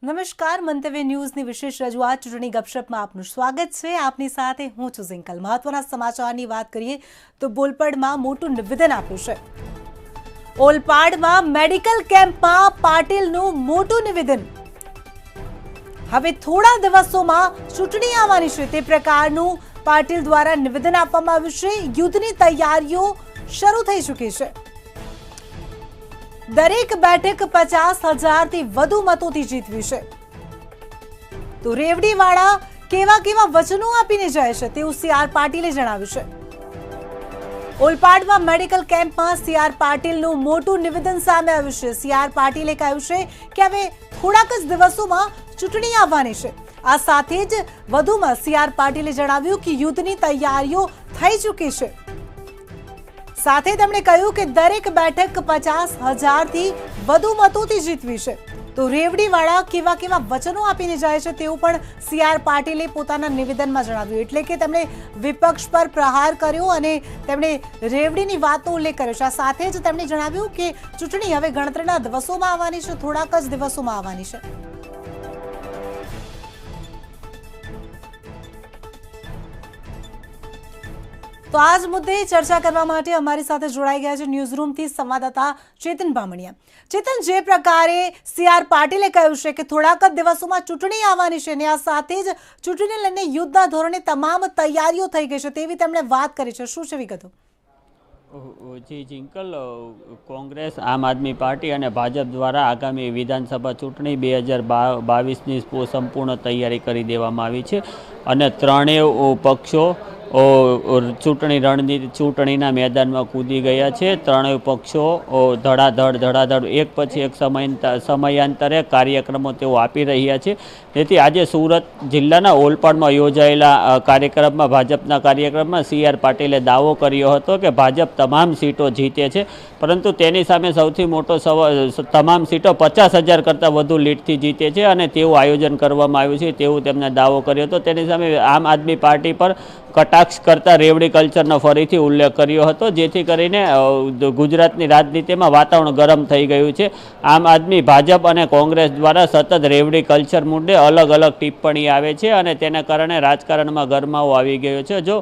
નમસ્કાર, મંતવ્ય ન્યૂઝની વિશેષ રજૂઆત ચૂંટણી ગપશપમાં આપનું સ્વાગત છે। આપની સાથે હું છું ઝિંકલ। મહત્વના સમાચારની વાત કરીએ તો બોલપાડમાં મોટું નિવેદન આપ્યું છે। ઓલપાડમાં મેડિકલ કેમ્પમાં પાટીલનું મોટું નિવેદન। હવે થોડા દિવસોમાં ચૂંટણી આવવાની છે તે પ્રકારનું પાટીલ દ્વારા નિવેદન આપવામાં આવ્યું છે। યુદ્ધની તૈયારીઓ શરૂ થઈ ચૂકી છે। દરેક બેઠક 50,000 થી વધુ મતોથી જીતવી છે। તો રેવડીવાળા કેવા વચનો આપીને જાય છે તેવું સીઆર પાટીલે જણાવ્યું છે। ઓલપાડમાં મેડિકલ કેમ્પમાં સીઆર પાટીલનું મોટું નિવેદન સામે આવ્યું છે। સીઆર પાટીલે કહ્યું છે કે હવે થોડાક જ દિવસોમાં ચૂંટણી આવવાની છે। આ સાથે જ વધુમાં સીઆર પાટીલે જણાવ્યું કે યુદ્ધની તૈયારીઓ થઈ ચૂકી છે। સાથે તેમણે કહ્યું કે દરેક બેઠક 50,000 થી વધુ મતોથી જીતવી છે। તો રેવડીવાળા કેવા વચનો આપીને જાય છે તેવું પણ સીઆર પાટીલે પોતાના નિવેદનમાં જણાવ્યું। એટલે કે તેમણે વિપક્ષ પર પ્રહાર કર્યો અને તેમણે રેવડીની વાતનો ઉલ્લેખ કર્યો છે। આ સાથે જ તેમણે જણાવ્યું કે ચૂંટણી હવે ગણતરીના દિવસોમાં આવવાની છે, થોડાક જ દિવસોમાં આવવાની છે। तो आज मुद्दे चर्चा करवा माटे अमारी साथे जोड़ाई गया है न्यूज रूम थी संवाददाता चेतन बामणिया। चेतन, जे प्रकारे सीआर पाटीले कह्युं छे के थोड़ाक ज दिवसोमां चूंटणी आववानी छे ने आ साथे ज चूंटणी लईने युद्धना धोरणे तमाम तैयारीओ थई गई छे तेवी તેમણે વાત કરી છે, શું છે વિગતો? જી જિંકલ, કોંગ્રેસ, આમ આદમી પાર્ટી અને ભાજપ દ્વારા આગામી વિધાનસભા ચૂંટણી 2022ની સંપૂર્ણ તૈયારી કરી દેવામાં આવી છે અને ત્રણેય પક્ષો ચૂંટણીના મેદાનમાં કૂદી ગયા છે। ત્રણેય પક્ષો ધડાધડ એક પછી એક સમયાંતરે કાર્યક્રમો તેઓ આપી રહ્યા છે। તેથી આજે સુરત જિલ્લાના ઓલપાડમાં યોજાયેલા કાર્યક્રમમાં, ભાજપના કાર્યક્રમમાં સીઆર પાટીલે દાવો કર્યો હતો કે ભાજપ તમામ સીટો જીતે છે, પરંતુ તેની સામે સૌથી મોટો સવાલ, તમામ સીટો 50,000 કરતાં વધુ લીડથી જીતે છે અને તેવું આયોજન કરવામાં આવ્યું છે તેવું તેમણે દાવો કર્યો હતો। તેની સામે આમ આદમી પાર્ટી પર કટાક્ષ કરતા રેવડી કલ્ચરનો ફરીથી ઉલ્લેખ કર્યો હતો, જેથી કરીને ગુજરાતની રાજનીતિમાં વાતાવરણ ગરમ થઈ ગયું છે। આમ આદમી, ભાજપ અને કોંગ્રેસ દ્વારા સતત રેવડી કલ્ચર મુદ્દે અલગ અલગ ટિપ્પણી આવે છે અને તેના કારણે રાજકારણમાં ગરમાવો આવી ગયો છે। જો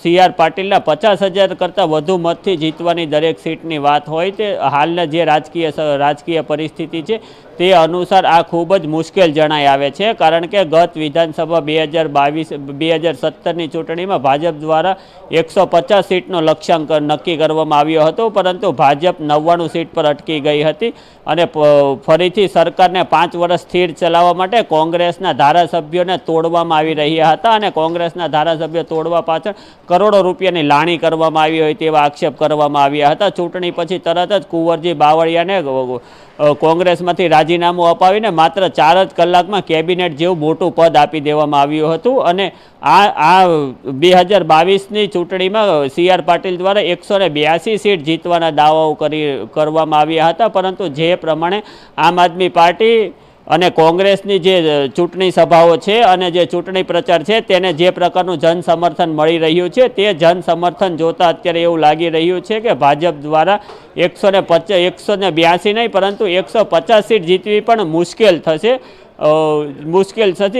સીઆર પાટીલના 50,000 કરતાં વધુ મતથી જીતવાની દરેક સીટની વાત હોય તે હાલના જે રાજકીય પરિસ્થિતિ છે તે અનુસાર આ ખૂબ જ મુશ્કેલ જણાઈ આવે છે, કારણ કે ગત વિધાનસભા 2017ની ચૂંટણીમાં ભાજપ દ્વારા 150 સીટનો લક્ષ્યાંક નક્કી કરવામાં આવ્યો હતો, પરંતુ ભાજપ 99 સીટ પર અટકી ગઈ હતી અને ફરીથી સરકારને 5 વર્ષ સ્થિર ચલાવવા માટે કોંગ્રેસના ધારાસભ્યોને તોડવામાં આવી રહ્યા હતા અને કોંગ્રેસના ધારાસભ્યો તોડવા પાછળ કરોડો રૂપિયાની લાણી કરવામાં આવી હોય તેવા આક્ષેપ કરવામાં આવ્યા હતા। ચૂંટણી પછી તરત જ કુંવરજી બાવળિયાને કોંગ્રેસમાંથી રાજીનામું અપાવીને માત્ર 4 જ કલાકમાં કેબિનેટ જેવું મોટું પદ આપી દેવામાં આવ્યું હતું અને આ 2022ની ચૂંટણીમાં સીઆર પાટીલ દ્વારા 182 સીટ જીતવાના દાવાઓ કરવામાં આવ્યા હતા, પરંતુ જે પ્રમાણે આમ આદમી પાર્ટી અને કોંગ્રેસની જે ચૂંટણી સભાઓ છે અને જે ચૂંટણી પ્રચાર છે તેને જે પ્રકારનું જન સમર્થન મળી રહ્યું છે તે જન સમર્થન જોતાં અત્યારે એવું લાગી રહ્યું છે કે ભાજપ દ્વારા 182 નહીં પરંતુ 150 સીટ જીતવી પણ મુશ્કેલ થશે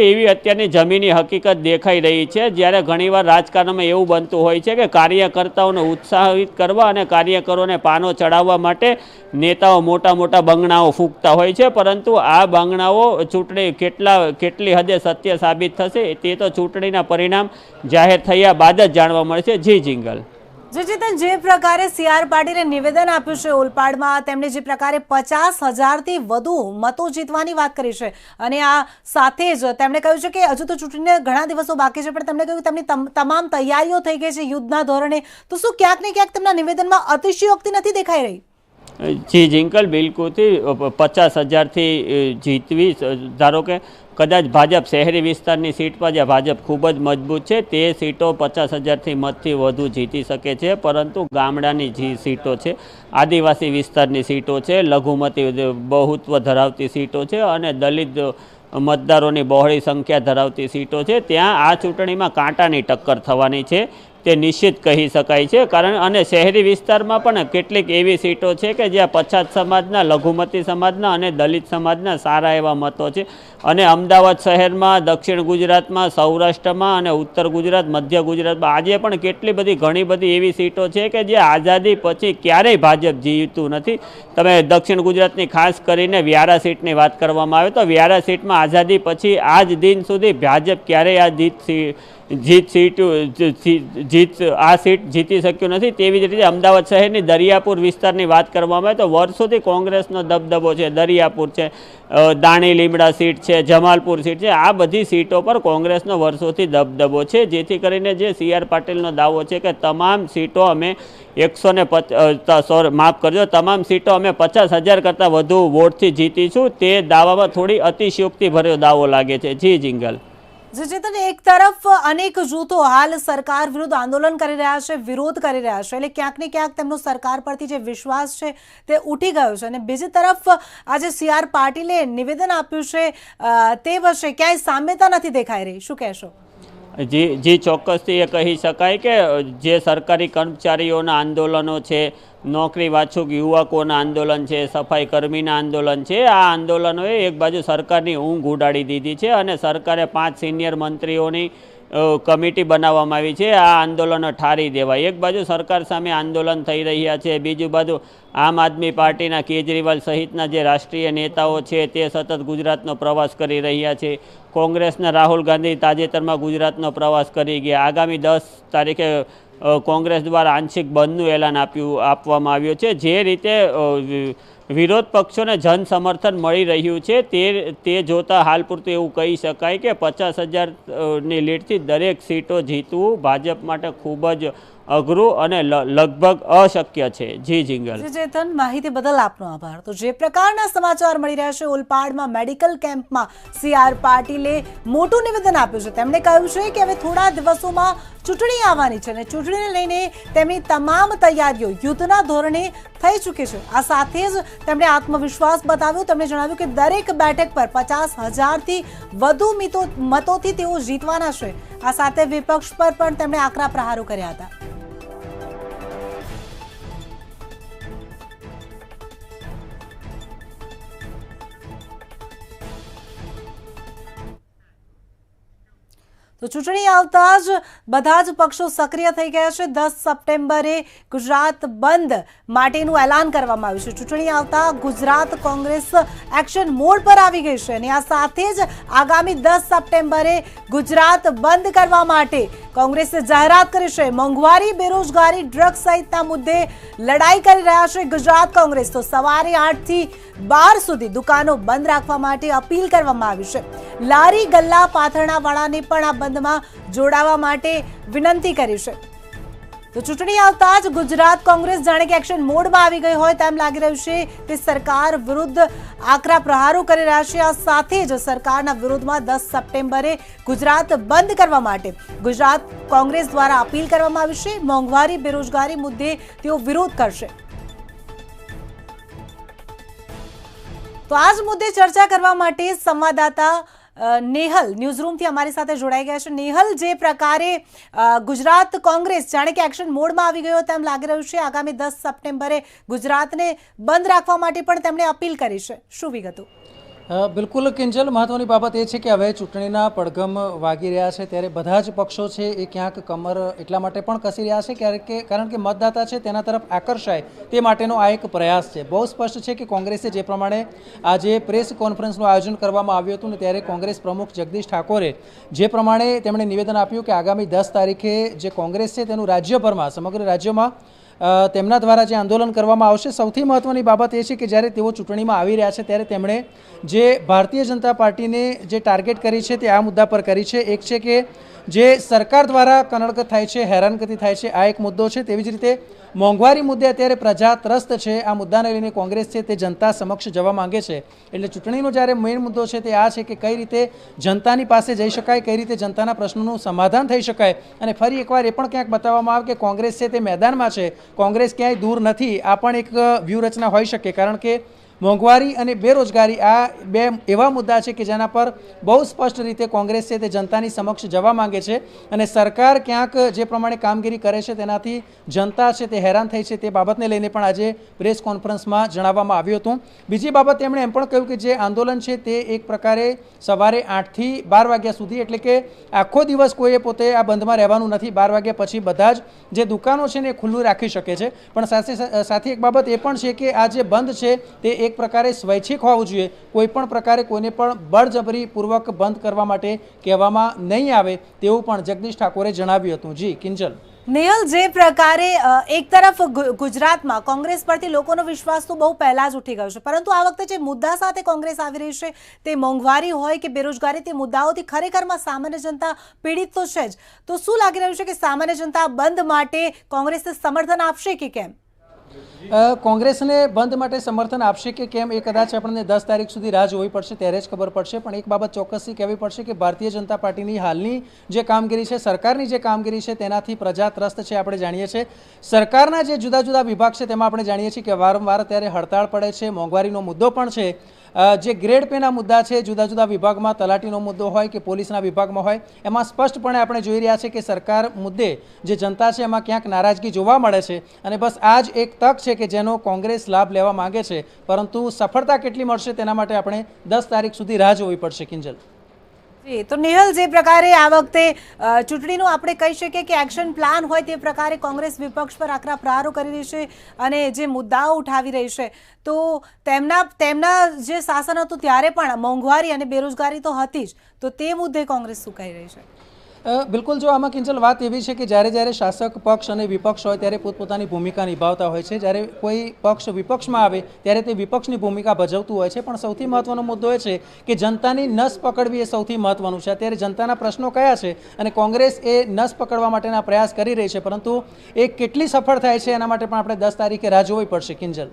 એવી અત્યારની જમીની હકીકત દેખાઈ રહી છે। જ્યારે ઘણીવાર રાજકારણમાં એવું બનતું હોય છે કે કાર્યકર્તાઓને ઉત્સાહિત કરવા અને કાર્યકરોને પાનો ચડાવવા માટે નેતાઓ મોટા બંગણાઓ ફૂંકતા હોય છે, પરંતુ આ બંગણાઓ ચૂંટણી કેટલી હદે સત્ય સાબિત થશે તે તો ચૂંટણીના પરિણામ જાહેર થયા બાદ જ જાણવા મળશે। જી જિંગલ। ચેતન, જે પ્રકારે સીઆર પાટીલે નિવેદન આપ્યું છે ઓલપાડમાં, તેમણે જે પ્રકારે 50,000 થી વધુ મતો જીતવાની વાત કરી છે અને આ સાથે જ તેમણે કહ્યું છે કે હજુ તો ચૂંટણીને ઘણા દિવસો બાકી છે, પણ તેમણે કહ્યું કે તેમની તમામ તૈયારીઓ થઈ ગઈ છે યુદ્ધના ધોરણે, તો શું ક્યાંક ને ક્યાંક તેમના નિવેદનમાં અતિશયોક્તિ નથી દેખાઈ રહી? જી જિંકલ, બિલકુલથી 50,000થી જીતવી, ધારો કે કદાચ ભાજપ શહેરી વિસ્તારની સીટ પર જ્યાં ભાજપ ખૂબ જ મજબૂત છે તે સીટો 50,000થી મતથી વધુ જીતી શકે છે, પરંતુ ગામડાની જે સીટો છે, આદિવાસી વિસ્તારની સીટો છે, લઘુમતી બહુત્વ ધરાવતી સીટો છે અને દલિત મતદારોની બહોળી સંખ્યા ધરાવતી સીટો છે, ત્યાં આ ચૂંટણીમાં કાંટાની ટક્કર થવાની છે। તે નિશ્ચિત કહી શકાય છે. કારણ અને શહેરી વિસ્તારમાં પણ કેટલીક એવી સીટો છે કે જ્યાં પછાત સમાજના, લઘુમતી સમાજના અને દલિત સમાજના સારા એવા મતો છે. અને અમદાવાદ શહેરમાં, દક્ષિણ ગુજરાતમાં, સૌરાષ્ટ્રમાં અને ઉત્તર ગુજરાત, મધ્ય ગુજરાતમાં આજે પણ કેટલી બધી ઘણી બધી એવી સીટો છે કે જે આઝાદી પછી ક્યારેય ભાજપ જીતું નથી. તમે દક્ષિણ ગુજરાતની ખાસ કરીને વ્યારા સીટની વાત કરવામાં આવે તો વ્યારા સીટમાં આઝાદી પછી આજ દિન સુધી ભાજપ ક્યારેય આ આ સીટ જીતી શક્યું નથી. તેવી જ રીતે અમદાવાદ શહેરની દરિયાપુર વિસ્તારની વાત કરવામાં આવે તો વર્ષોથી કોંગ્રેસનો દબદબો છે. દરિયાપુર છે, દાણી લીમડા સીટ છે, જમાલપુર સીટ છે, આ બધી સીટો પર કોંગ્રેસનો વર્ષોથી દબદબો છે. જેથી કરીને જે સી.આર. પાટીલનો દાવો છે કે તમામ સીટો અમે 50,000 કરતાં વધુ વોટથી જીતીશું, તે દાવામાં થોડી અતિશયોક્તિ ભર્યો દાવો લાગે છે. જી જિંગલ. ચેતન, એક તરફ અનેક જૂથો હાલ સરકાર વિરુદ્ધ આંદોલન કરી રહ્યા છે, વિરોધ કરી રહ્યા છે, એટલે ક્યાંક ને ક્યાંક તેમનો સરકાર પરથી જે વિશ્વાસ છે તે ઉઠી ગયો છે. અને બીજી તરફ આજે સી.આર. પાટીલે નિવેદન આપ્યું છે તે વર્ષે ક્યાંય સામ્યતા નથી દેખાઈ રહી, શું કહેશો? જી ચોક્કસથી એ કહી શકાય કે જે સરકારી કર્મચારીઓના આંદોલનો છે, નોકરી વાછુક યુવકોના આંદોલન છે, સફાઈ કર્મીના આંદોલન છે, આ આંદોલનોએ એક બાજુ સરકારની ઊંઘ ઉડાડી દીધી છે. અને સરકારે 5 સિનિયર મંત્રીઓની કમિટી બનાવવામાં આવી છે આ આંદોલનો ઠારી દેવાય. એક બાજુ સરકાર સામે આંદોલન થઈ રહ્યા છે, બીજી બાજુ આમ આદમી પાર્ટીના કેજરીવાલ સહિતના જે રાષ્ટ્રીય નેતાઓ છે તે સતત ગુજરાતનો પ્રવાસ કરી રહ્યા છે. કોંગ્રેસના રાહુલ ગાંધી તાજેતરમાં ગુજરાતનો પ્રવાસ કરી ગયા. આગામી 10 તારીખે કોંગ્રેસ દ્વારા આંશિક બંધનું એલાન આપવામાં આવ્યું છે. જે રીતે વિરોધ પક્ષોને જન સમર્થન મળી રહ્યું છે તે જોતાં હાલ પૂરતું એવું કહી શકાય કે 50,000ની લીડથી દરેક સીટો જીતવું ભાજપ માટે ખૂબ જ અઘરું અને લગભગ અશક્ય છે. જી જિંગલ. ચેતન, માહિતી બદલ આપનો આભાર. તો જે પ્રકારના સમાચાર મળી રહ્યા છે, ઓલપાડમાં મેડિકલ કેમ્પમાં સી.આર. પાટીલે મોટું નિવેદન આપ્યું છે. તેમણે કહ્યું છે કે હવે થોડા દિવસોમાં ચૂંટણી આવવાની છે અને ચૂંટણીને લઈને તેમની તમામ તૈયારીઓ યુદ્ધના ધોરણે થઈ ચૂકી છે. આ સાથે જ તેમણે આત્મવિશ્વાસ બતાવ્યો. તેમણે જણાવ્યું કે દરેક બેઠક પર 50,000થી વધુ મતોથી તેઓ જીતવાના છે. આ સાથે વિપક્ષ પર પણ તેમણે આકરા પ્રહારો કર્યા હતા. તો ચૂંટણી આવતા જ બધા જ પક્ષો સક્રિય થઈ ગયા છે. 10 સપ્ટેમ્બરે ગુજરાત બંધ માટેનું એલાન કરવામાં આવ્યું છે. ચૂંટણી આવતા ગુજરાત કોંગ્રેસ એક્શન મોડ પર આવી ગઈ છે અને આ સાથે જ આગામી 10 સપ્ટેમ્બરે ગુજરાત બંધ કરવા માટે કોંગ્રેસે જાહેરાત કરી છે. મોંઘવારી, બેરોજગારી, ડ્રગ્સ સહિતના મુદ્દે લડાઈ કરી રહ્યા છે ગુજરાત કોંગ્રેસ. તો સવારે 8 થી 12 સુધી દુકાનો બંધ રાખવા માટે અપીલ કરવામાં આવી છે. લારી ગલ્લા પાથરણાવાળાને પણ આ બંધમાં જોડાવા માટે વિનંતી કરી છે. તો ચૂંટણી આવતા જ ગુજરાત કોંગ્રેસ જાણે કે એક્શન મોડમાં આવી ગઈ હોય તેમ લાગી રહ્યું છે. તે સરકાર વિરુદ્ધ આકરા પ્રહારો કરી રહ્યા છે. આ સાથે જ સરકારના વિરોધમાં 10 સપ્ટેમ્બરે ગુજરાત બંધ કરવા માટે ગુજરાત કોંગ્રેસ દ્વારા અપીલ કરવામાં આવી છે. મોંઘવારી, બેરોજગારી મુદ્દે તેઓ વિરોધ કરશે. તો આ જ મુદ્દે ચર્ચા કરવા માટે સંવાદદાતા નેહલ ન્યૂઝરૂમથી અમારી સાથે જોડાઈ ગયા છે. નેહલ, જે પ્રકારે ગુજરાત કોંગ્રેસ જાણે કે એક્શન મોડમાં આવી ગયો તેમ લાગી રહ્યું છે, આગામી 10 સપ્ટેમ્બરે ગુજરાતને બંધ રાખવા માટે પણ તેમણે અપીલ કરી છે, શું વિગતો? બિલકુલ કિંજલ, મહત્વની બાબત એ છે કે હવે ચૂંટણીના પડઘમ વાગી રહ્યા છે ત્યારે બધા જ પક્ષો છે એ ક્યાંક કમર એટલા માટે પણ કસી રહ્યા છે કારણ કે મતદાતા છે તેના તરફ આકર્ષાય તે માટેનો આ એક પ્રયાસ છે. બહુ સ્પષ્ટ છે કે કોંગ્રેસે જે પ્રમાણે આજે પ્રેસ કોન્ફરન્સનું આયોજન કરવામાં આવ્યું હતું ને ત્યારે કોંગ્રેસ પ્રમુખ જગદીશ ઠાકોરે જે પ્રમાણે તેમણે નિવેદન આપ્યું કે આગામી 10 તારીખે જે કોંગ્રેસ છે તેનું રાજ્યભરમાં, સમગ્ર રાજ્યમાં તેમના દ્વારા જે આંદોલન કરવામાં આવશે. સૌથી મહત્વની બાબત એ છે કે જ્યારે તેઓ ચૂંટણીમાં આવી રહ્યા છે ત્યારે તેમણે જે ભારતીય જનતા પાર્ટીને જે ટાર્ગેટ કરી છે તે આ મુદ્દા પર કરી છે. એક છે કે જે સરકાર દ્વારા કનડગત થાય છે, હેરાનગતિ થાય છે, આ એક મુદ્દો છે. તેવી જ રીતે મોંઘવારી મુદ્દે અત્યારે પ્રજા ત્રસ્ત છે. આ મુદ્દાને લઈને કોંગ્રેસ છે તે જનતા સમક્ષ જવા માંગે છે. એટલે ચૂંટણીનો જ્યારે મેઇન મુદ્દો છે તે આ છે કે કઈ રીતે જનતાની પાસે જઈ શકાય, કઈ રીતે જનતાના પ્રશ્નોનું સમાધાન થઈ શકાય અને ફરી એકવાર એ પણ ક્યાંક બતાવવામાં આવે કે કોંગ્રેસ છે તે મેદાનમાં છે, કોંગ્રેસ ક્યાંય દૂર નથી. આ પણ એક વ્યૂહરચના હોઈ શકે કારણ કે મોંઘવારી અને બેરોજગારી આ બે એવા મુદ્દા છે કે જેના પર બહુ સ્પષ્ટ રીતે કોંગ્રેસ છે તે જનતાની સમક્ષ જવા માંગે છે અને સરકાર ક્યાંક જે પ્રમાણે કામગીરી કરે છે તેનાથી જનતા છે તે હેરાન થઈ છે તે બાબતને લઈને પણ આજે પ્રેસ કોન્ફરન્સમાં જણાવવામાં આવ્યું હતું. બીજી બાબત તેમણે એમ પણ કહ્યું કે જે આંદોલન છે તે એક પ્રકારે સવારે 8 થી 12 વાગ્યા સુધી, એટલે કે આખો દિવસ કોઈએ પોતે આ બંધમાં રહેવાનું નથી. 12 વાગ્યા પછી બધા જ જે દુકાનો છે ને એ ખુલ્લું રાખી શકે છે. પણ સાથે એક બાબત એ પણ છે કે આ જે બંધ છે તે એક પ્રકારે સ્વૈચ્છિક હોવું જોઈએ. કોઈ પણ પ્રકારે કોઈને પણ બળજબરીપૂર્વક બંધ કરવા માટે કહેવામાં નહીં આવે તેવું પણ જગદીશ ઠાકોરે જણાવ્યું હતું. જી કિંજલ. નેહલ, જે પ્રકારે એક તરફ ગુજરાતમાં કોંગ્રેસ પરથી લોકોનો વિશ્વાસ તો બહુ પહેલા જ ઉઠી ગયો છે, પરંતુ આ વખતે જે મુદ્દા સાથે કોંગ્રેસ આવી રહી છે તે મોંઘવારી હોય કે બેરોજગારી, તે મુદ્દાઓથી ખરેખરમાં સામાન્ય જનતા પીડિત તો છે જ. તો શું લાગી રહ્યું છે કે સામાન્ય જનતા બંધ માટે કોંગ્રેસને સમર્થન આપશે કે કેમ? કોંગ્રેસને બંધ માટે સમર્થન આપશે કે કેમ એ કદાચ આપણને 10 તારીખ સુધી રાહ જોવી પડશે, ત્યારે જ ખબર પડશે. પણ એક બાબત ચોક્કસથી કહેવી પડશે કે ભારતીય જનતા પાર્ટીની હાલની જે કામગીરી છે, સરકારની જે કામગીરી છે તેનાથી પ્રજા ત્રસ્ત છે. આપણે જાણીએ છીએ સરકારના જે જુદા જુદા વિભાગ છે તેમાં આપણે જાણીએ છીએ કે વારંવાર ત્યારે હડતાળ પડે છે. મોંઘવારીનો મુદ્દો પણ છે. જે ગ્રેડ પેના મુદ્દા છે જુદા જુદા વિભાગમાં, તલાટીનો મુદ્દો હોય કે પોલીસના વિભાગમાં હોય, એમાં સ્પષ્ટપણે આપણે જોઈ રહ્યા છે કે સરકાર મુદ્દે જે જનતા છે એમાં ક્યાંક નારાજગી જોવા મળે છે. અને બસ આ જ એક તક છે કે જેનો કોંગ્રેસ લાભ લેવા માંગે છે, પરંતુ સફળતા કેટલી મળશે તેના માટે આપણે 10 તારીખ સુધી રાહ જોવી પડશે. કિંજલ. તો નેહલ, જે પ્રકારે આ વખતે ચૂંટણીનું આપણે કહી શકીએ કે એક્શન પ્લાન હોય તે પ્રકારે કોંગ્રેસ વિપક્ષ પર આકરા પ્રહારો કરી રહી છે અને જે મુદ્દાઓ ઉઠાવી રહી છે, તો તેમના જે શાસન હતું ત્યારે પણ મોંઘવારી અને બેરોજગારી તો હતી જ, તો તે મુદ્દે કોંગ્રેસ શું કહી રહી છે? બિલકુલ. જો આમાં કિંજલ વાત એવી છે કે જ્યારે શાસક પક્ષ અને વિપક્ષ હોય ત્યારે પોતપોતાની ભૂમિકા નિભાવતા હોય છે. જ્યારે કોઈ પક્ષ વિપક્ષમાં આવે ત્યારે તે વિપક્ષની ભૂમિકા ભજવતું હોય છે. પણ સૌથી મહત્વનો મુદ્દો એ છે કે જનતાની નસ પકડવી એ સૌથી મહત્વનું છે. અત્યારે જનતાના પ્રશ્નો કયા છે અને કોંગ્રેસ એ નસ પકડવા માટેના પ્રયાસ કરી રહી છે, પરંતુ એ કેટલી સફળ થાય છે એના માટે પણ આપણે 10 તારીખે રાહ જોવી પડશે. કિંજલ.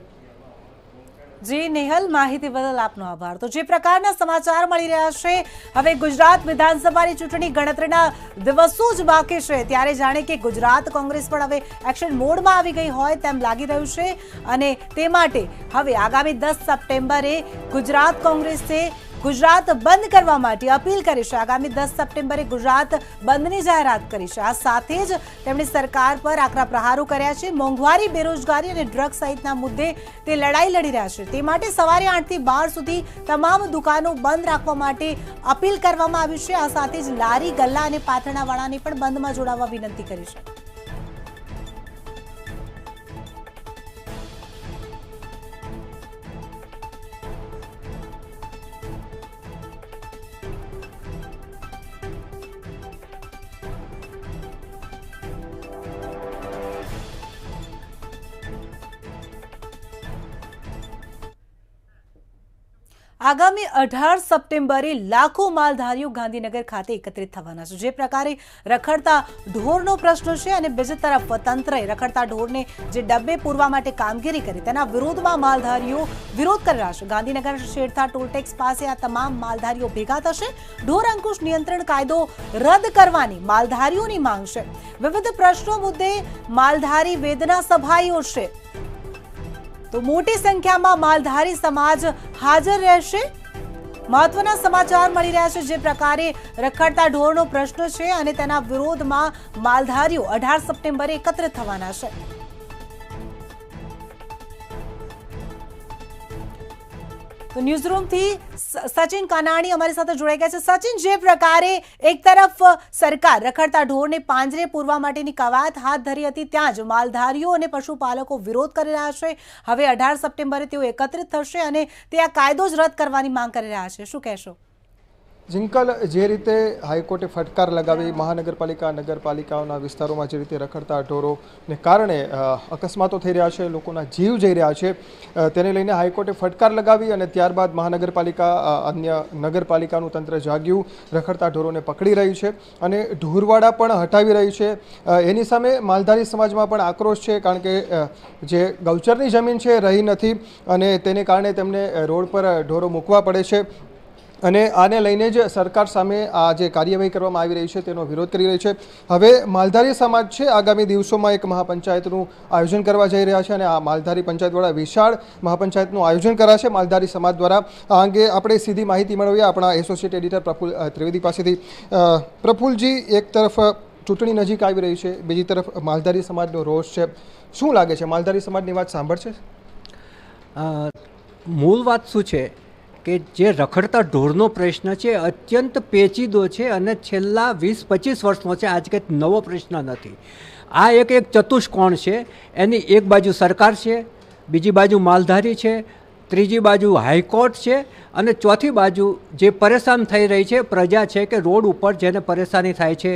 જી નેહલ, માહિતી બદલ આપનો આભાર. તો જે પ્રકારના સમાચાર મળી રહ્યા છે, હવે ગુજરાત વિધાનસભાની ચૂંટણી ગણતરીના દિવસો જ બાકી છે, ત્યારે જાણે કે ગુજરાત કોંગ્રેસ પણ હવે એક્શન મોડમાં આવી ગઈ હોય તેમ લાગી રહ્યું છે. અને તે માટે હવે આગામી 10 સપ્ટેમ્બરે ગુજરાત કોંગ્રેસે ગુજરાત બંધ કરવા માટે અપીલ કરી છે. આગામી 10 સપ્ટેમ્બરે ગુજરાત બંધની જાહેરાત કરી છે. આ સાથે જ તેમણે સરકાર પર આકરા પ્રહારો કર્યા છે. મોંઘવારી, બેરોજગારી અને ડ્રગ્સ સહિતના મુદ્દે તે લડાઈ લડી રહ્યા છે. તે માટે સવારે 8 થી 12 સુધી તમામ દુકાનો બંધ રાખવા માટે અપીલ કરવામાં આવી છે. આ સાથે જ લારી, ગલ્લા અને પાથરણાવાળાને પણ બંધમાં જોડાવા વિનંતી કરી છે. આગામી 18 સપ્ટેમ્બરે લાખો માલધારીઓ ગાંધીનગર ખાતે એકત્રિત થવાના છે. જે પ્રકારે રખડતા ઢોરનો પ્રશ્ન છે અને બીજી તરફ તંત્રએ રખડતા ઢોરને જે ડબ્બે પૂરવા માટે કામગીરી કરી તેના વિરોધમાં માલધારીઓ વિરોધ કરી રહ્યા છે. ગાંધીનગર શેરથા ટોલટેક્સ પાસે આ તમામ માલધારીઓ ભેગા થશે. ઢોર અંકુશ નિયંત્રણ કાયદો રદ કરવાની માલધારીઓની માંગ છે. વિવિધ પ્રશ્નો મુદ્દે માલધારી વેદના સભા યોજશે. તો મોટી સંખ્યામાં માલધારી સમાજ હાજર રહેશે. મહત્વના સમાચાર મળી રહ્યા છે. જે પ્રકારે રખડતા ઢોરનો પ્રશ્ન છે અને તેના વિરોધમાં માલધારીઓ 18 સપ્ટેમ્બરે એકત્રિત થવાના છે. તો ન્યૂઝરૂમથી સચિન કાનાણી અમારી સાથે જોડાઈ ગયા છે. સચિન, જે પ્રકારે એક તરફ સરકાર રખડતા ઢોરને પાંજરે પૂરવા માટેની કવાયત હાથ ધરી હતી, ત્યાં જ માલધારીઓ અને પશુપાલકો વિરોધ કરી રહ્યા છે. હવે 18 સપ્ટેમ્બરે તેઓ એકત્રિત થશે અને તે આ કાયદો જ રદ કરવાની માંગ કરી રહ્યા છે. શું કહેશો? જિંકલ, જે રીતે હાઈકોર્ટે ફટકાર લગાવી મહાનગરપાલિકા, નગરપાલિકાઓના વિસ્તારોમાં જે રીતે રખડતા ઢોરોને કારણે અકસ્માતો થઈ રહ્યા છે, લોકોના જીવ જઈ રહ્યા છે, તેને લઈને હાઈકોર્ટે ફટકાર લગાવી અને ત્યારબાદ મહાનગરપાલિકા, અન્ય નગરપાલિકાનું તંત્ર જાગ્યું, રખડતા ઢોરોને પકડી રહ્યું છે અને ઢોરવાડા પણ હટાવી રહ્યું છે. એની સામે માલધારી સમાજમાં પણ આક્રોશ છે, કારણ કે જે ગૌચરની જમીન છે રહી નથી અને તેને કારણે તેમને રોડ પર ઢોરો મૂકવા પડે છે. અને આને લઈને જ સરકાર સામે આ જે કાર્યવાહી કરવામાં આવી રહી છે તેનો વિરોધ કરી રહી છે. હવે માલધારી સમાજ છે આગામી દિવસોમાં એક મહાપંચાયતનું આયોજન કરવા જઈ રહ્યા છે અને આ માલધારી પંચાયત દ્વારા વિશાળ મહાપંચાયતનું આયોજન કરાશે માલધારી સમાજ દ્વારા. આ અંગે આપણે સીધી માહિતી મેળવીએ આપણા એસોસિએટ એડિટર પ્રફુલ ત્રિવેદી પાસેથી. પ્રફુલજી, એક તરફ ચૂંટણી નજીક આવી રહી છે, બીજી તરફ માલધારી સમાજનો રોષ છે. શું લાગે છે, માલધારી સમાજની વાત સાંભળશે? મૂળ વાત શું છે કે જે રખડતા ઢોરનો પ્રશ્ન છે અત્યંત પેચીદો છે અને છેલ્લા 20-25 વર્ષનો છે. આજ કંઈ નવો પ્રશ્ન નથી. આ એક ચતુષ્કોણ છે. એની એક બાજુ સરકાર છે, બીજી બાજુ માલધારી છે, ત્રીજી બાજુ હાઈકોર્ટ છે અને ચોથી બાજુ જે પરેશાન થઈ રહી છે પ્રજા છે કે રોડ ઉપર જેને પરેશાની થાય છે,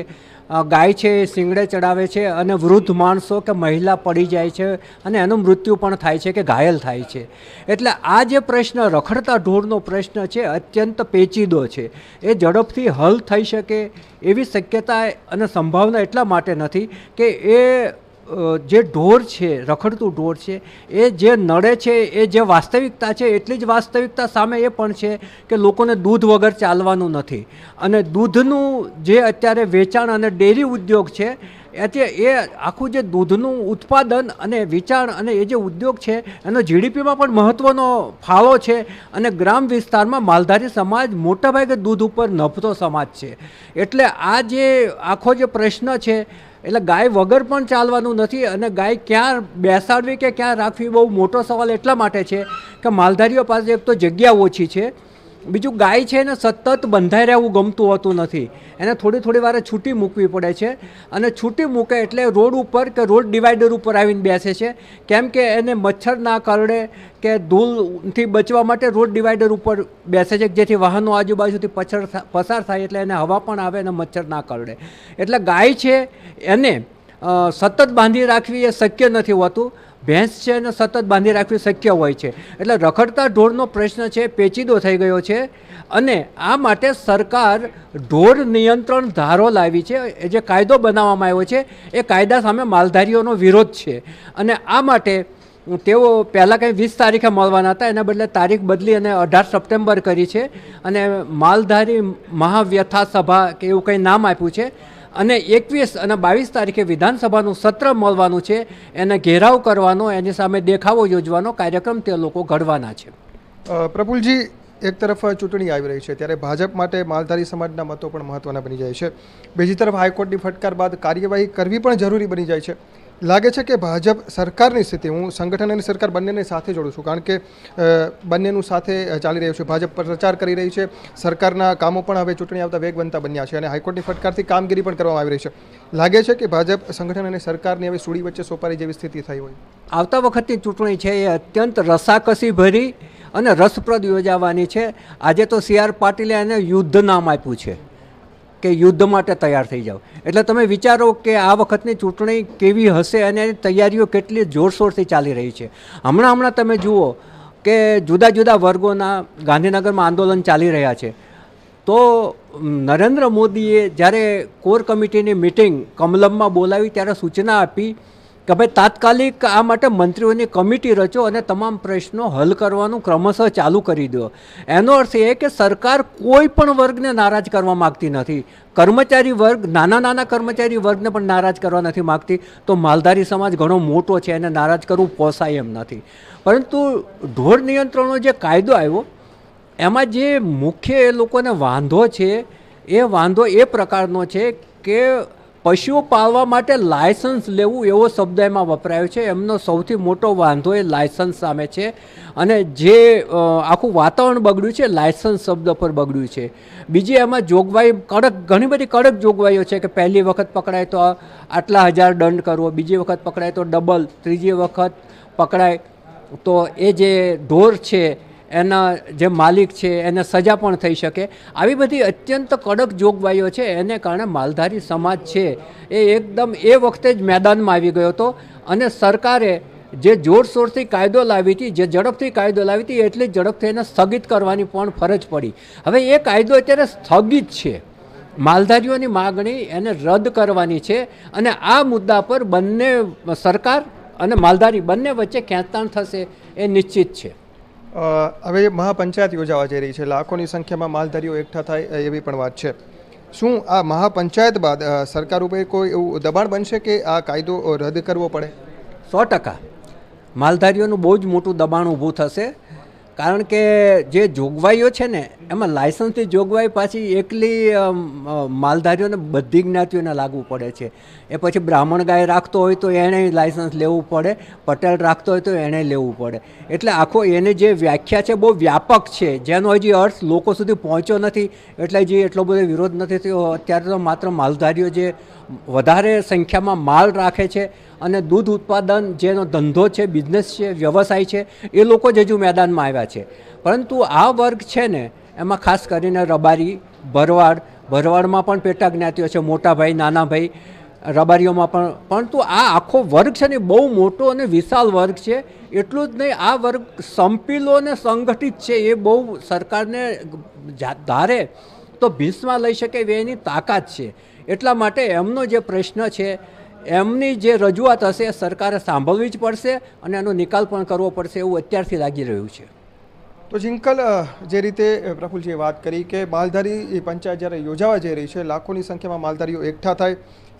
ગાય છે એ શિંગડે ચડાવે છે અને વૃદ્ધ માણસો કે મહિલા પડી જાય છે અને એનું મૃત્યુ પણ થાય છે કે ઘાયલ થાય છે. એટલે આ જે પ્રશ્ન રખડતા ઢોરનો પ્રશ્ન છે અત્યંત પેચીદો છે. એ ઝડપથી હલ થઈ શકે એવી શક્યતા અને સંભાવના એટલા માટે નથી કે એ જે ઢોર છે, રખડતું ઢોર છે, એ જે નડે છે એ જે વાસ્તવિકતા છે એટલી જ વાસ્તવિકતા સામે એ પણ છે કે લોકોને દૂધ વગર ચાલવાનું નથી. અને દૂધનું જે અત્યારે વેચાણ અને ડેરી ઉદ્યોગ છે એ આખું જે દૂધનું ઉત્પાદન અને વેચાણ અને એ જે ઉદ્યોગ છે એનો જીડીપીમાં પણ મહત્ત્વનો ફાળો છે. અને ગ્રામ વિસ્તારમાં માલધારી સમાજ મોટાભાગે દૂધ ઉપર નભતો સમાજ છે. એટલે આ જે આખો જે પ્રશ્ન છે એટલે ગાય વગર પણ ચાલવાનું નથી અને ગાય ક્યાં બેસાડવી કે ક્યાં રાખવી બહુ મોટો સવાલ એટલા માટે છે કે માલધારીઓ પાસે એક તો જગ્યા ઓછી છે, બીજું ગાય છે એને સતત બંધાઈ રહેવું ગમતું હોતું નથી. એને થોડી વારે છૂટી મૂકવી પડે છે અને છૂટી મૂકે એટલે રોડ ઉપર કે રોડ ડિવાઈડર ઉપર આવીને બેસે છે. કેમ કે એને મચ્છર ના કરડે કે ધૂળથી બચવા માટે રોડ ડિવાઈડર ઉપર બેસે છે જેથી વાહનો આજુબાજુથી પસાર થાય એટલે એને હવા પણ આવે અને મચ્છર ના કરડે. એટલે ગાય છે એને સતત બાંધી રાખવી એ શક્ય નથી હોતું. ભેંસ છે એને સતત બાંધી રાખવી શક્ય હોય છે. એટલે રખડતા ઢોરનો પ્રશ્ન છે પેચીદો થઈ ગયો છે અને આ માટે સરકાર ઢોર નિયંત્રણ ધારો લાવી છે. એ જે કાયદો બનાવવામાં આવ્યો છે એ કાયદા સામે માલધારીઓનો વિરોધ છે અને આ માટે તેઓ પહેલાં કંઈ 20 તારીખે મળવાના હતા, એના બદલે તારીખ બદલી અને 18 સપ્ટેમ્બર કરી છે અને માલધારી મહાવ્યથા સભા કે એવું કંઈ નામ આપ્યું છે. અને 21 અને 22 તારીખે વિધાનસભાનું સત્ર મળવાનું છે. એને ઘેરાવ કરવાનો, એની સામે દેખાવો યોજવાનો કાર્યક્રમ તે લોકો ઘડવાના છે. પ્રફુલજી, એક તરફ ચૂંટણી આવી રહી છે ત્યારે ભાજપ માટે માલધારી સમાજના મતો પણ મહત્વના બની જાય છે. બીજી તરફ હાઈકોર્ટની ફટકાર બાદ કાર્યવાહી કરવી પણ જરૂરી બની જાય છે. લાગે છે કે ભાજપ સરકારની સ્થિતિ, હું સંગઠન અને સરકાર બંનેને સાથે જોડું છું કારણ કે બંનેનું સાથે ચાલી રહ્યું છે. ભાજપ પ્રચાર કરી રહી છે, સરકારના કામો પણ હવે ચૂંટણી આવતા વેગવંતા બન્યા છે અને હાઈકોર્ટની ફટકારથી કામગીરી પણ કરવામાં આવી રહી છે. લાગે છે કે ભાજપ સંગઠન અને સરકારની હવે સુડી વચ્ચે સોપારી જેવી સ્થિતિ થઈ હોય? આવતા વખતની ચૂંટણી છે એ અત્યંત રસાકસી ભરી અને રસપ્રદ યોજાવાની છે. આજે તો CR પાટીલે એને યુદ્ધ નામ આપ્યું છે કે યુદ્ધ માટે તૈયાર થઈ જાઓ. એટલે તમે વિચારો કે આ વખતની ચૂંટણી કેવી હશે અને એની તૈયારીઓ કેટલી જોરશોરથી ચાલી રહી છે. હમણાં તમે જુઓ કે જુદા જુદા વર્ગોના ગાંધીનગરમાં આંદોલન ચાલી રહ્યા છે. તો નરેન્દ્ર મોદીએ જ્યારે કોર કમિટીની મિટિંગ કમલમમાં બોલાવી ત્યારે સૂચના આપી કે ભાઈ તાત્કાલિક આ માટે મંત્રીઓની કમિટી રચો અને તમામ પ્રશ્નો હલ કરવાનું ક્રમશઃ ચાલુ કરી દો. એનો અર્થ એ કે સરકાર કોઈ પણ વર્ગને નારાજ કરવા માગતી નથી. કર્મચારી વર્ગ, નાના કર્મચારી વર્ગને પણ નારાજ કરવા નથી માગતી. તો માલધારી સમાજ ઘણો મોટો છે, એને નારાજ કરવું પોસાય એમ નથી. પરંતુ ઢોર નિયંત્રણનો જે કાયદો આવ્યો એમાં જે મુખ્ય એ લોકોને વાંધો છે એ વાંધો એ પ્રકારનો છે કે પશુઓ પાળવા માટે લાયસન્સ લેવું એવો શબ્દ એમાં વપરાયો છે. એમનો સૌથી મોટો વાંધો એ લાયસન્સ સામે છે અને જે આખું વાતાવરણ બગડ્યું છે લાયસન્સ શબ્દ પર બગડ્યું છે. બીજી એમાં જોગવાઈ ઘણી બધી કડક જોગવાઈઓ છે કે પહેલી વખત પકડાય તો આટલા હજાર દંડ કરવો, બીજી વખત પકડાય તો ડબલ, ત્રીજી વખત પકડાય તો એ જે ઢોર છે એના જે માલિક છે એને સજા પણ થઈ શકે. આવી બધી અત્યંત કડક જોગવાઈઓ છે. એને કારણે માલધારી સમાજ છે એ એકદમ એ વખતે જ મેદાનમાં આવી ગયો હતો અને સરકારે જે જોરશોરથી કાયદો લાવી હતી, જે ઝડપથી કાયદો લાવી હતી એટલી ઝડપથી એને સ્થગિત કરવાની પણ ફરજ પડી. હવે એ કાયદો અત્યારે સ્થગિત છે. માલધારીઓની માગણી એને રદ કરવાની છે અને આ મુદ્દા પર બંને સરકાર અને માલધારી બંને વચ્ચે ખેંચતાણ થશે એ નિશ્ચિત છે. હવે મહાપંચાયત યોજાવા જઈ રહી છે, લાખોની સંખ્યામાં માલધારીઓ એકઠા થાય એવી પણ વાત છે. શું આ મહાપંચાયત બાદ સરકાર ઉપર કોઈ એવું દબાણ બનશે કે આ કાયદો રદ કરવો પડે? 100% માલધારીઓનું બહુ જ મોટું દબાણ ઊભું થશે, કારણ કે જે જોગવાઈઓ છે ને એમાં લાયસન્સની જોગવાઈ પાછી એકલી માલધારીઓને બધી જ્ઞાતિઓને લાગુ પડે છે. એ પછી બ્રાહ્મણ ગાય રાખતો હોય તો એણે લાયસન્સ લેવું પડે, પટેલ રાખતો હોય તો એણે લેવું પડે. એટલે આખો એની જે વ્યાખ્યા છે બહુ વ્યાપક છે, જેનો હજી અર્થ લોકો સુધી પહોંચ્યો નથી, એટલે જે એટલો બધો વિરોધ નથી થયો. અત્યારે તો માત્ર માલધારીઓ જે વધારે સંખ્યામાં માલ રાખે છે અને દૂધ ઉત્પાદન જેનો ધંધો છે, બિઝનેસ છે, વ્યવસાય છે, એ લોકો જ હજુ મેદાનમાં આવ્યા છે. પરંતુ આ વર્ગ છે ને એમાં ખાસ કરીને રબારી, ભરવાડમાં પણ પેટા જ્ઞાતિઓ છે, મોટા ભાઈ, નાના ભાઈ, રબારીઓમાં પણ. પરંતુ આ આખો વર્ગ છે ને બહુ મોટો અને વિશાળ વર્ગ છે. એટલું જ નહીં, આ વર્ગ સંપીલો અને સંગઠિત છે. એ બહુ સરકારને ધારે તો ભીંસમાં લઈ શકે એવી એની તાકાત છે. એટલા માટે એમનો જે પ્રશ્ન છે, એમની જે રજૂઆત હશે એ સરકારે સાંભળવી જ પડશે અને એનો નિકાલ પણ કરવો પડશે એવું અત્યારથી લાગી રહ્યું છે. તો જિંકલ, જે રીતે પ્રફુલજીએ વાત કરી કે માલધારી પંચાયત જ્યારે યોજાવા જઈ રહી છે, લાખોની સંખ્યામાં માલધારીઓ એકઠા થાય,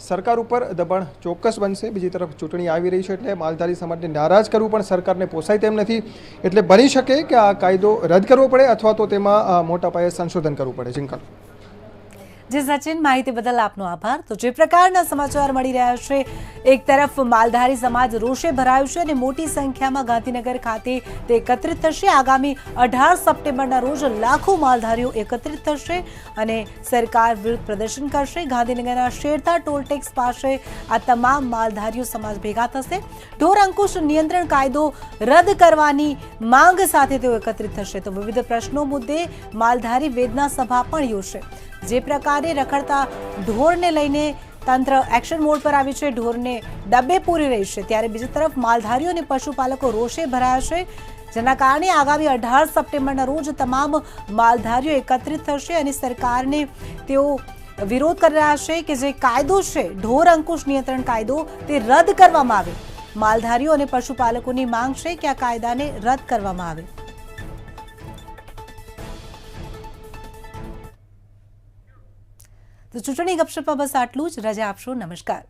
સરકાર ઉપર દબાણ ચોક્કસ બનશે. બીજી તરફ ચૂંટણી આવી રહી છે એટલે માલધારી સમાજને નારાજ કરવું પણ સરકારને પોસાય તેમ નથી. એટલે બની શકે કે આ કાયદો રદ કરવો પડે અથવા તો તેમાં મોટા પાયે સંશોધન કરવું પડે. જિંકલ. જી સચિન, માહિતી બદલ આપનો આભાર. તો જે પ્રકારના સમાચાર મળી રહ્યા છે, એક તરફ માલધારી સમાજ રોષે ભરાયું છે અને મોટી સંખ્યામાં ગાંધીનગર ખાતે તે એકત્રિત થશે. આગામી 18 સપ્ટેમ્બરના રોજ લાખો માલધારીઓ એકત્રિત થશે અને સરકાર વિરુદ્ધ પ્રદર્શન કરશે. ગાંધીનગરના શેરથા ટોલટેક્સ પાસે આ તમામ માલધારીઓ સમાજ ભેગા થશે. ઢોર અંકુશ નિયંત્રણ કાયદો રદ કરવાની માંગ સાથે તેઓ એકત્રિત થશે. તો વિવિધ પ્રશ્નો મુદ્દે માલધારી વેદના સભા પણ યોજશે. જે પ્રકારે રખડતા ઢોરને લઈને તંત્ર એક્શન મોડ પર આવ્યું છે, ઢોરને ડબ્બે પૂરી રહી છે, ત્યારે બીજી તરફ માલધારીઓ અને પશુપાલકો રોષે ભરાયા છે, જેના કારણે આગામી 18 સપ્ટેમ્બરના રોજ તમામ માલધારીઓ એકત્રિત થશે અને સરકારને તેઓ વિરોધ કરી રહ્યા છે કે જે કાયદો છે, ઢોર અંકુશ નિયંત્રણ કાયદો, તે રદ કરવામાં આવે. માલધારીઓ અને પશુપાલકોની માંગ છે કે આ કાયદાને રદ કરવામાં આવે. તો ચૂંટણી ગપશપમાં બસ આટલું જ. રજા આપશો. નમસ્કાર.